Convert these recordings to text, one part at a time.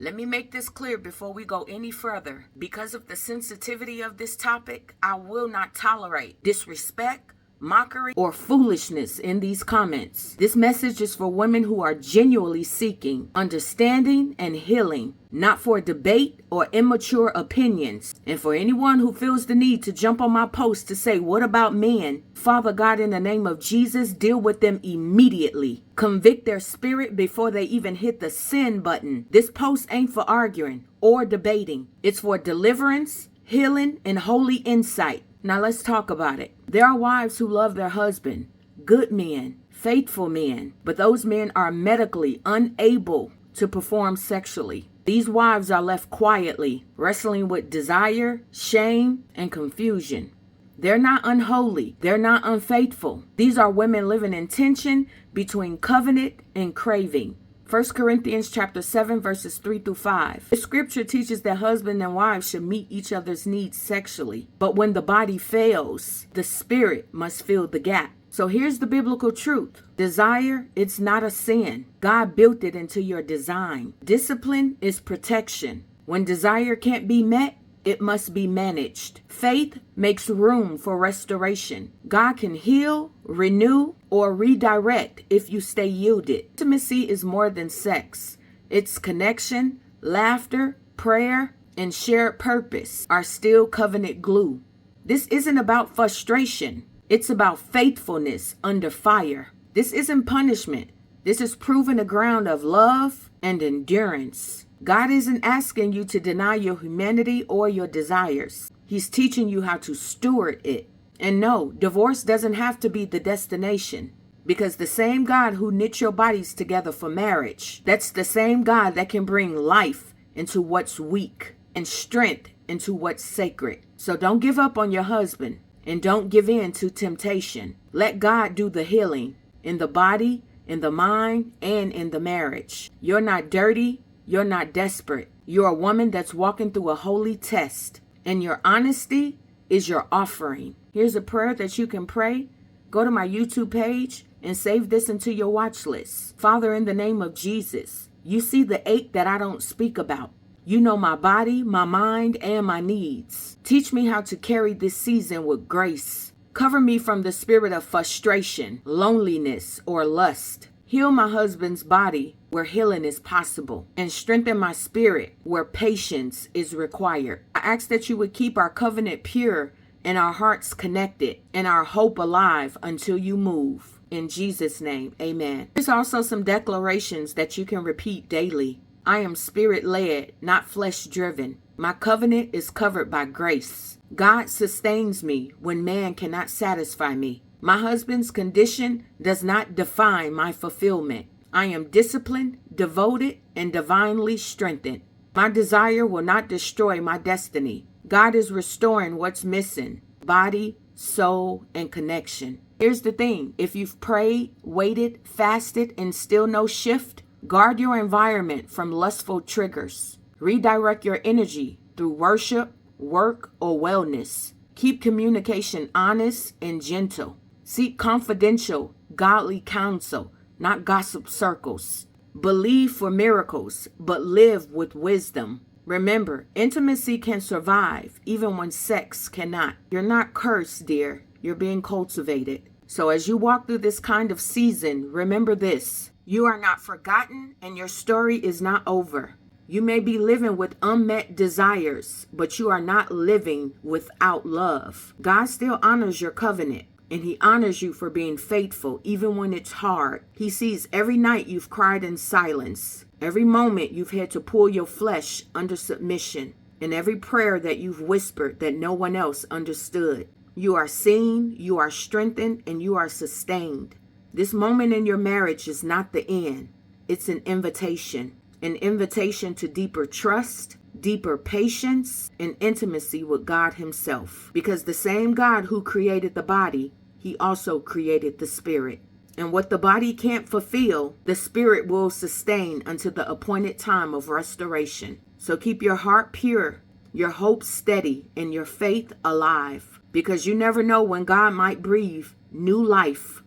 Let me make this clear before we go any further. Because of the sensitivity of this topic, I will not tolerate disrespect, mockery, or foolishness in these comments. This message is for women who are genuinely seeking understanding and healing, not for debate or immature opinions. And for anyone who feels the need to jump on my post to say, what about men? Father God, in the name of Jesus, deal with them immediately. Convict their spirit before they even hit the sin button. This post ain't for arguing or debating. It's for deliverance, healing, and holy insight. Now let's talk about it. There are wives who love their husband, good men, faithful men, but those men are medically unable to perform sexually. These wives are left quietly, wrestling with desire, shame, and confusion. They're not unholy. They're not unfaithful. These are women living in tension between covenant and craving. 1 Corinthians chapter 7, verses 3 through 5. The scripture teaches that husband and wife should meet each other's needs sexually. But when the body fails, the spirit must fill the gap. So here's the biblical truth. Desire, it's not a sin. God built it into your design. Discipline is protection. When desire can't be met, it must be managed. Faith makes room for restoration. God can heal, renew, or redirect if you stay yielded. Intimacy is more than sex. It's connection, laughter, prayer, and shared purpose are still covenant glue. This isn't about frustration. It's about faithfulness under fire. This isn't punishment. This is proving the ground of love and endurance. God isn't asking you to deny your humanity or your desires. He's teaching you how to steward it. And no, divorce doesn't have to be the destination. Because the same God who knit your bodies together for marriage, that's the same God that can bring life into what's weak and strength into what's sacred. So don't give up on your husband and don't give in to temptation. Let God do the healing in the body, in the mind, and in the marriage. You're not dirty. You're not desperate. You're a woman that's walking through a holy test. And your honesty is your offering. Here's a prayer that you can pray. Go to my YouTube page and save this into your watch list. Father, in the name of Jesus, you see the ache that I don't speak about. You know my body, my mind, and my needs. Teach me how to carry this season with grace. Cover me from the spirit of frustration, loneliness, or lust. Heal my husband's body where healing is possible, and strengthen my spirit where patience is required. I ask that you would keep our covenant pure and our hearts connected and our hope alive until you move. In Jesus' name, amen. There's also some declarations that you can repeat daily. I am spirit-led, not flesh-driven. My covenant is covered by grace. God sustains me when man cannot satisfy me. My husband's condition does not define my fulfillment. I am disciplined, devoted, and divinely strengthened. My desire will not destroy my destiny. God is restoring what's missing: body, soul, and connection. Here's the thing. If you've prayed, waited, fasted, and still no shift, guard your environment from lustful triggers. Redirect your energy through worship, work, or wellness. Keep communication honest and gentle. Seek confidential, godly counsel, not gossip circles. Believe for miracles, but live with wisdom. Remember, intimacy can survive even when sex cannot. You're not cursed, dear. You're being cultivated. So as you walk through this kind of season, remember this. You are not forgotten and your story is not over. You may be living with unmet desires, but you are not living without love. God still honors your covenant. And he honors you for being faithful, even when it's hard. He sees every night you've cried in silence, every moment you've had to pull your flesh under submission, and every prayer that you've whispered that no one else understood. You are seen, you are strengthened, and you are sustained. This moment in your marriage is not the end. It's an invitation to deeper trust, deeper patience, and intimacy with God himself. Because the same God who created the body, he also created the spirit. And what the body can't fulfill, the spirit will sustain until the appointed time of restoration. So keep your heart pure, your hope steady, and your faith alive. Because you never know when God might breathe new life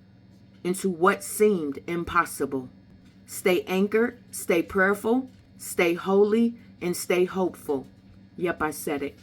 into what seemed impossible. Stay anchored, stay prayerful, stay holy, and stay hopeful. Yep, I said it.